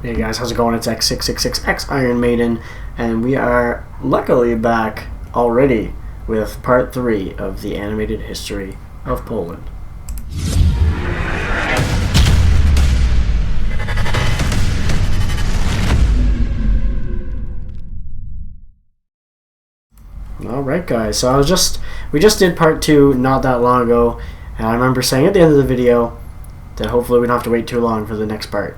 Hey guys, how's it going? It's X666X Iron Maiden, and we are luckily back already with part 3 of the animated history of Poland. Alright guys, so we just did part 2 not that long ago, and I remember saying at the end of the video that hopefully we don't have to wait too long for the next part.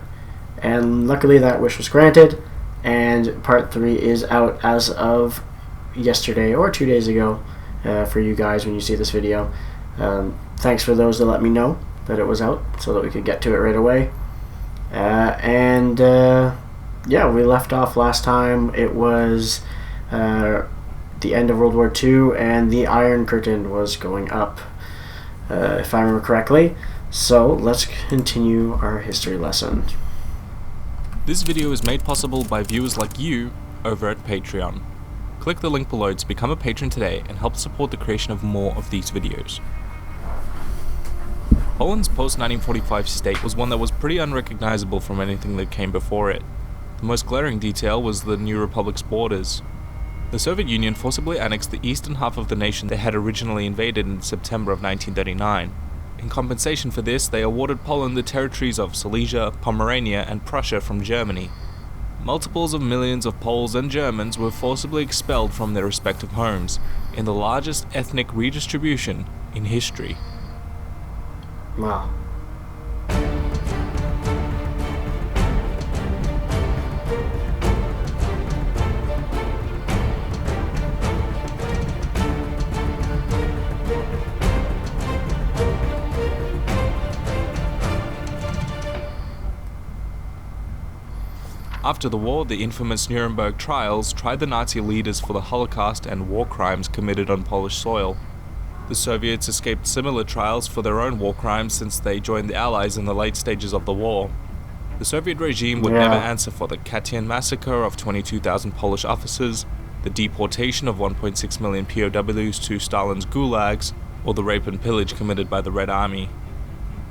And luckily that wish was granted, and part 3 is out as of yesterday or 2 days ago for you guys when you see this video. Thanks for those that let me know that it was out so that we could get to it right away. Yeah, we left off last time. It was the end of World War II and the Iron Curtain was going up, if I remember correctly. So let's continue our history lesson. This video is made possible by viewers like you over at Patreon. Click the link below to become a patron today and help support the creation of more of these videos. Poland's post-1945 state was one that was pretty unrecognizable from anything that came before it. The most glaring detail was the new republic's borders. The Soviet Union forcibly annexed the eastern half of the nation they had originally invaded in September of 1939. In compensation for this, they awarded Poland the territories of Silesia, Pomerania, and Prussia from Germany. Multiples of millions of Poles and Germans were forcibly expelled from their respective homes, in the largest ethnic redistribution in history. Wow. After the war, the infamous Nuremberg trials tried the Nazi leaders for the Holocaust and war crimes committed on Polish soil. The Soviets escaped similar trials for their own war crimes since they joined the Allies in the late stages of the war. The Soviet regime would never answer for the Katyn massacre of 22,000 Polish officers, the deportation of 1.6 million POWs to Stalin's gulags, or the rape and pillage committed by the Red Army.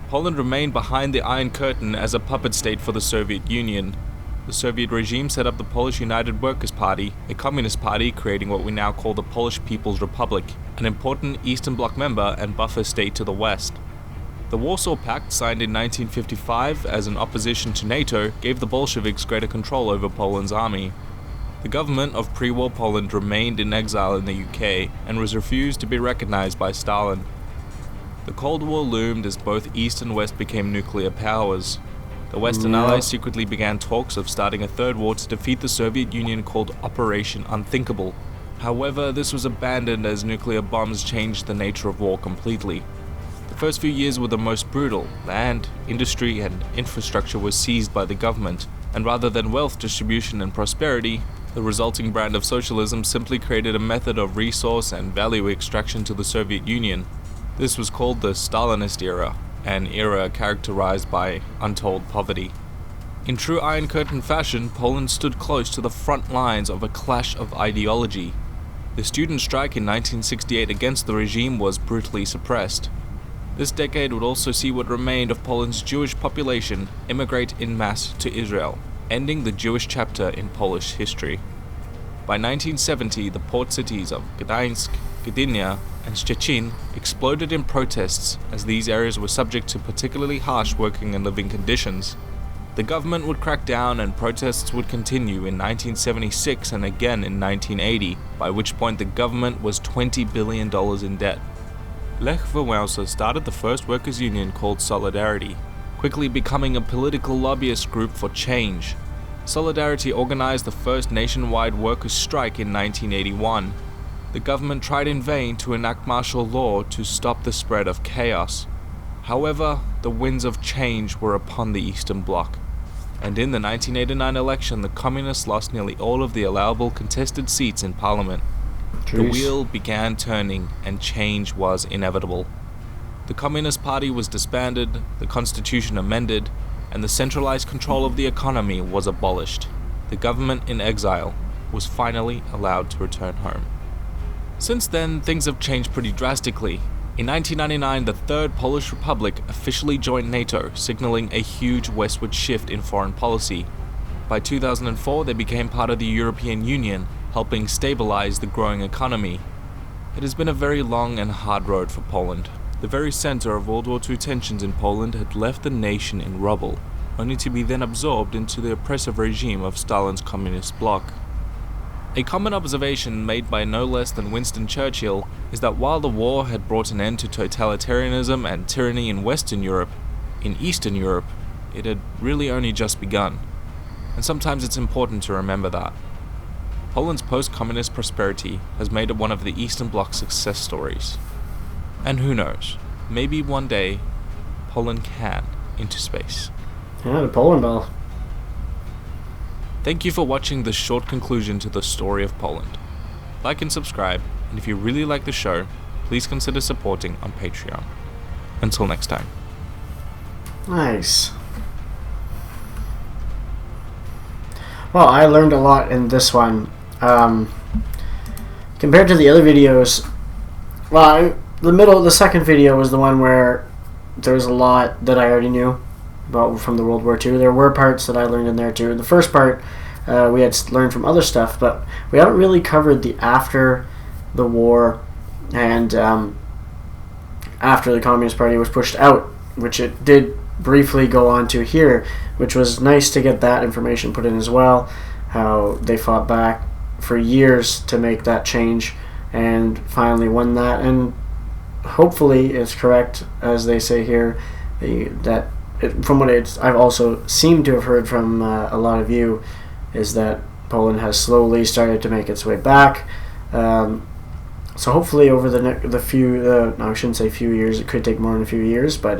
Poland remained behind the Iron Curtain as a puppet state for the Soviet Union. The Soviet regime set up the Polish United Workers' Party, a communist party creating what we now call the Polish People's Republic, an important Eastern Bloc member and buffer state to the west. The Warsaw Pact, signed in 1955 as an opposition to NATO, gave the Bolsheviks greater control over Poland's army. The government of pre-war Poland remained in exile in the UK and was refused to be recognized by Stalin. The Cold War loomed as both East and West became nuclear powers. The Western Allies secretly began talks of starting a third war to defeat the Soviet Union called Operation Unthinkable. However, this was abandoned as nuclear bombs changed the nature of war completely. The first few years were the most brutal. Land, industry, and infrastructure were seized by the government, and rather than wealth distribution and prosperity, the resulting brand of socialism simply created a method of resource and value extraction to the Soviet Union. This was called the Stalinist era, an era characterized by untold poverty. In true Iron Curtain fashion, Poland stood close to the front lines of a clash of ideology. The student strike in 1968 against the regime was brutally suppressed. This decade would also see what remained of Poland's Jewish population immigrate en masse to Israel, ending the Jewish chapter in Polish history. By 1970, the port cities of Gdańsk, Gdynia, and Szczecin exploded in protests as these areas were subject to particularly harsh working and living conditions. The government would crack down and protests would continue in 1976 and again in 1980, by which point the government was $20 billion in debt. Lech Wałęsa started the first workers' union called Solidarity, quickly becoming a political lobbyist group for change. Solidarity organized the first nationwide workers' strike in 1981. The government tried in vain to enact martial law to stop the spread of chaos. However, the winds of change were upon the Eastern Bloc, and in the 1989 election the Communists lost nearly all of the allowable contested seats in Parliament. The wheel began turning and change was inevitable. The Communist Party was disbanded, the constitution amended, and the centralized control of the economy was abolished. The government in exile was finally allowed to return home. Since then, things have changed pretty drastically. In 1999, the Third Polish Republic officially joined NATO, signaling a huge westward shift in foreign policy. By 2004, they became part of the European Union, helping stabilize the growing economy. It has been a very long and hard road for Poland. The very center of World War II tensions in Poland had left the nation in rubble, only to be then absorbed into the oppressive regime of Stalin's communist bloc. A common observation made by no less than Winston Churchill is that while the war had brought an end to totalitarianism and tyranny in Western Europe, in Eastern Europe, it had really only just begun. And sometimes it's important to remember that. Poland's post-communist prosperity has made it one of the Eastern Bloc's success stories. And who knows, maybe one day, Poland can into space. Yeah, the Poland ball. Thank you for watching this short conclusion to the story of Poland. Like and subscribe, and if you really like the show, please consider supporting on Patreon. Until next time. Nice. Well, I learned a lot in this one. Compared to the other videos, well, the second video was the one where there was a lot that I already knew about from the World War II. There were parts that I learned in there too. The first part, we had learned from other stuff, but we haven't really covered the after the war and after the Communist Party was pushed out, which it did briefly go on to here, which was nice to get that information put in as well, how they fought back for years to make that change and finally won that, and hopefully it's correct as they say here, that from what I've also seemed to have heard from a lot of you, is that Poland has slowly started to make its way back. So hopefully over the few, no, I shouldn't say few years, it could take more than a few years, but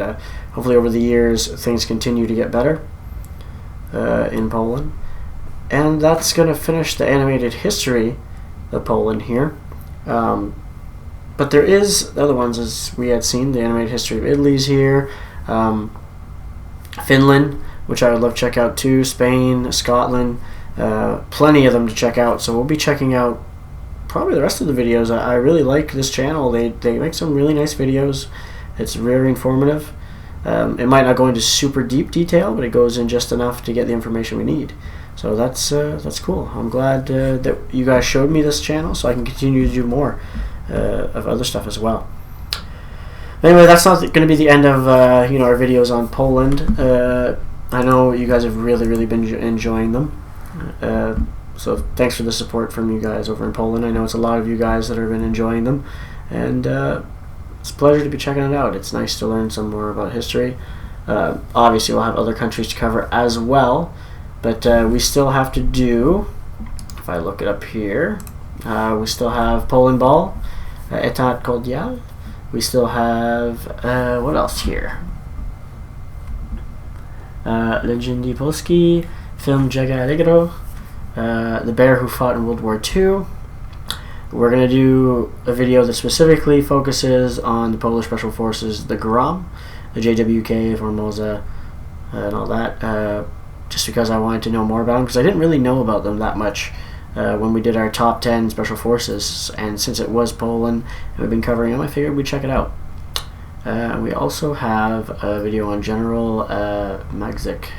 hopefully over the years things continue to get better in Poland. And that's going to finish the animated history of Poland here. But there is the other ones, as we had seen, the animated history of Italy's here. Finland, which I would love to check out too. Spain, Scotland, plenty of them to check out. So we'll be checking out probably the rest of the videos. I really like this channel. They make some really nice videos. It's very informative. It might not go into super deep detail, but it goes in just enough to get the information we need. So that's cool. I'm glad that you guys showed me this channel, so I can continue to do more of other stuff as well. Anyway, that's not going to be the end of our videos on Poland. I know you guys have really been enjoying them. So thanks for the support from you guys over in Poland. I know it's a lot of you guys that have been enjoying them, and it's a pleasure to be checking it out. It's nice to learn some more about history. Obviously, we'll have other countries to cover as well, but we still have to do, if I look it up here, we still have Poland Ball, Etat Cordial. We still have, what else here? Legendy Polski, Film Jega Allegro, The Bear Who Fought in World War II. We're going to do a video that specifically focuses on the Polish Special Forces, the GROM, the JWK, Formosa, and all that, just because I wanted to know more about them, because I didn't really know about them that much when we did our top 10 Special Forces, and since it was Poland and we've been covering them, I figured we'd check it out. We also have a video on General Magzik,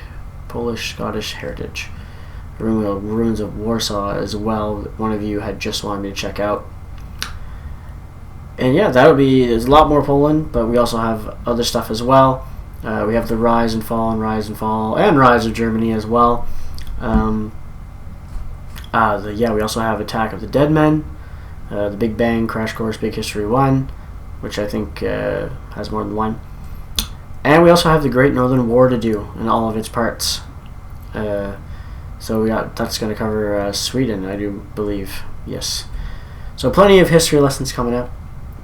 Polish-Scottish heritage. Ruins of Warsaw as well, one of you had just wanted me to check out. And yeah, there's a lot more Poland, but we also have other stuff as well. We have the Rise and Fall, and Rise of Germany as well. We also have Attack of the Dead Men, The Big Bang, Crash Course, Big History 1, which I think has more than one. And we also have the Great Northern War to do in all of its parts. So that's going to cover Sweden, I do believe. Yes. So plenty of history lessons coming up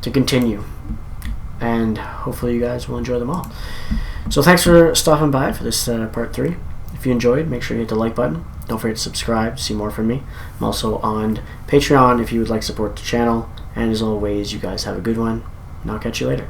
to continue. And hopefully you guys will enjoy them all. So thanks for stopping by for this part 3. If you enjoyed, make sure you hit the like button. Don't forget to subscribe to see more from me. I'm also on Patreon if you would like to support the channel. And as always, you guys have a good one. And I'll catch you later.